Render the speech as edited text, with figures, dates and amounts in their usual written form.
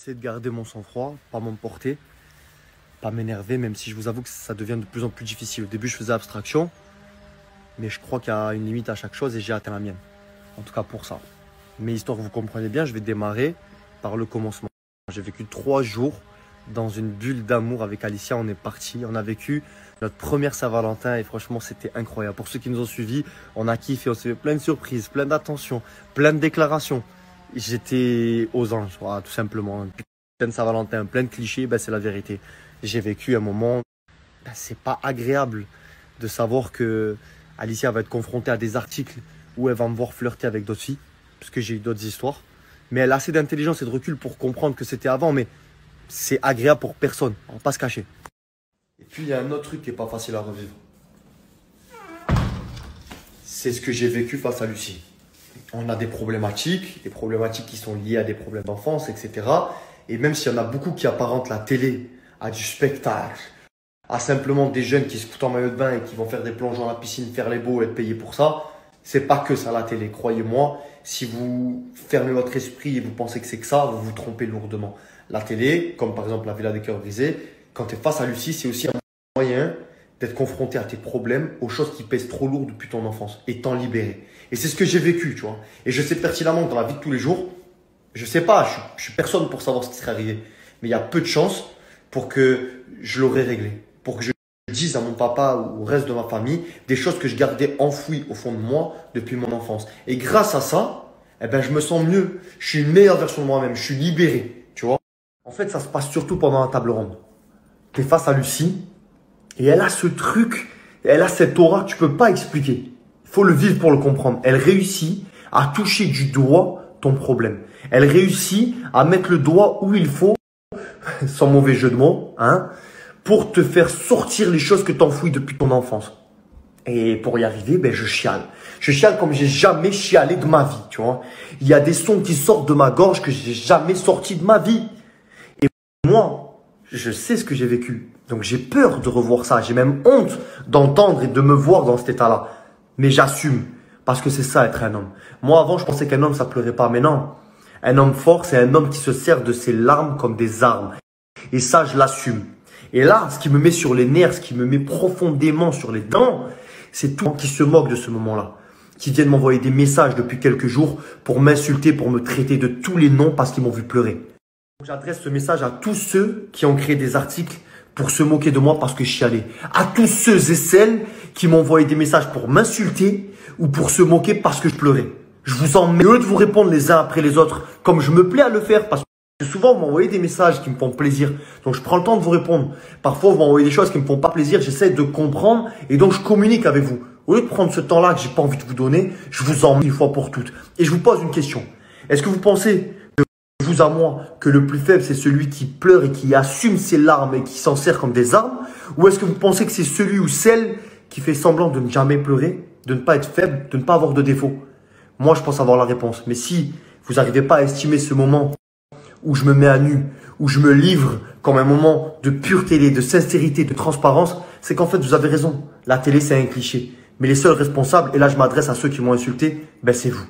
essayer de garder mon sang-froid, pas m'emporter, pas m'énerver, même si je vous avoue que ça devient de plus en plus difficile. Au début, je faisais abstraction, mais je crois qu'il y a une limite à chaque chose et j'ai atteint la mienne. En tout cas pour ça. Mais histoire que vous compreniez bien, je vais démarrer par le commencement. J'ai vécu 3 jours dans une bulle d'amour avec Alicia. On est parti, on a vécu notre première Saint-Valentin et franchement c'était incroyable. Pour ceux qui nous ont suivis, on a kiffé, on s'est fait plein de surprises, plein d'attentions, plein de déclarations. J'étais aux anges, voilà, tout simplement. Plein de Saint-Valentin, plein de clichés, ben, c'est la vérité. J'ai vécu un moment, ben, c'est pas agréable de savoir que Alicia va être confrontée à des articles où elle va me voir flirter avec d'autres filles, parce que j'ai eu d'autres histoires. Mais elle a assez d'intelligence et de recul pour comprendre que c'était avant, mais c'est agréable pour personne, on va pas se cacher. Et puis il y a un autre truc qui est pas facile à revivre. C'est ce que j'ai vécu face à Lucie. On a des problématiques qui sont liées à des problèmes d'enfance, etc. Et même s'il y en a beaucoup qui apparentent la télé à du spectacle, à simplement des jeunes qui se foutent en maillot de bain et qui vont faire des plongeons dans la piscine, faire les beaux et être payés pour ça, c'est pas que ça la télé, croyez-moi. Si vous fermez votre esprit et vous pensez que c'est que ça, vous vous trompez lourdement. La télé, comme par exemple la Villa des Cœurs Brisés, quand tu es face à Lucie, c'est aussi un moyen d'être confronté à tes problèmes, aux choses qui pèsent trop lourd depuis ton enfance et t'en libérer. Et c'est ce que j'ai vécu, tu vois. Et je sais pertinemment que dans la vie de tous les jours, je sais pas, je suis personne pour savoir ce qui serait arrivé. Mais il y a peu de chances pour que je l'aurais réglé. Pour que je dise à mon papa ou au reste de ma famille des choses que je gardais enfouies au fond de moi depuis mon enfance. Et grâce à ça, eh ben, je me sens mieux. Je suis une meilleure version de moi-même. Je suis libéré, tu vois. En fait, ça se passe surtout pendant la table ronde. Tu es face à Lucie et elle a ce truc, elle a cette aura que tu peux pas expliquer. Il faut le vivre pour le comprendre. Elle réussit à toucher du doigt ton problème. Elle réussit à mettre le doigt où il faut, sans mauvais jeu de mots, hein, pour te faire sortir les choses que tu enfouis depuis ton enfance. Et pour y arriver, ben, je chiale. Je chiale comme j'ai jamais chialé de ma vie, tu vois. Il y a des sons qui sortent de ma gorge que j'ai jamais sortis de ma vie. Et moi, je sais ce que j'ai vécu. Donc j'ai peur de revoir ça. J'ai même honte d'entendre et de me voir dans cet état-là. Mais j'assume. Parce que c'est ça être un homme. Moi avant, je pensais qu'un homme, ça pleurait pas. Mais non. Un homme fort, c'est un homme qui se sert de ses larmes comme des armes. Et ça, je l'assume. Et là, ce qui me met sur les nerfs, ce qui me met profondément sur les dents, c'est tout le monde qui se moque de ce moment-là. Qui viennent m'envoyer des messages depuis quelques jours pour m'insulter, pour me traiter de tous les noms parce qu'ils m'ont vu pleurer. J'adresse ce message à tous ceux qui ont créé des articles pour se moquer de moi parce que je chialais. À tous ceux et celles qui m'ont envoyé des messages pour m'insulter ou pour se moquer parce que je pleurais. Je vous en mets de vous répondre les uns après les autres comme je me plais à le faire parce que souvent vous m'envoyez des messages qui me font plaisir. Donc je prends le temps de vous répondre. Parfois vous m'envoyez des choses qui me font pas plaisir. J'essaie de comprendre et donc je communique avec vous. Au lieu de prendre ce temps-là que j'ai pas envie de vous donner, je vous en mets une fois pour toutes. Et je vous pose une question. Est-ce que vous pensez de vous à moi que le plus faible c'est celui qui pleure et qui assume ses larmes et qui s'en sert comme des armes? Ou est-ce que vous pensez que c'est celui ou celle qui fait semblant de ne jamais pleurer, de ne pas être faible, de ne pas avoir de défauts? Moi je pense avoir la réponse. Mais si vous n'arrivez pas à estimer ce moment où je me mets à nu, où je me livre comme un moment de pure télé, de sincérité, de transparence, c'est qu'en fait vous avez raison. La télé c'est un cliché. Mais les seuls responsables, et là je m'adresse à ceux qui m'ont insulté, ben c'est vous.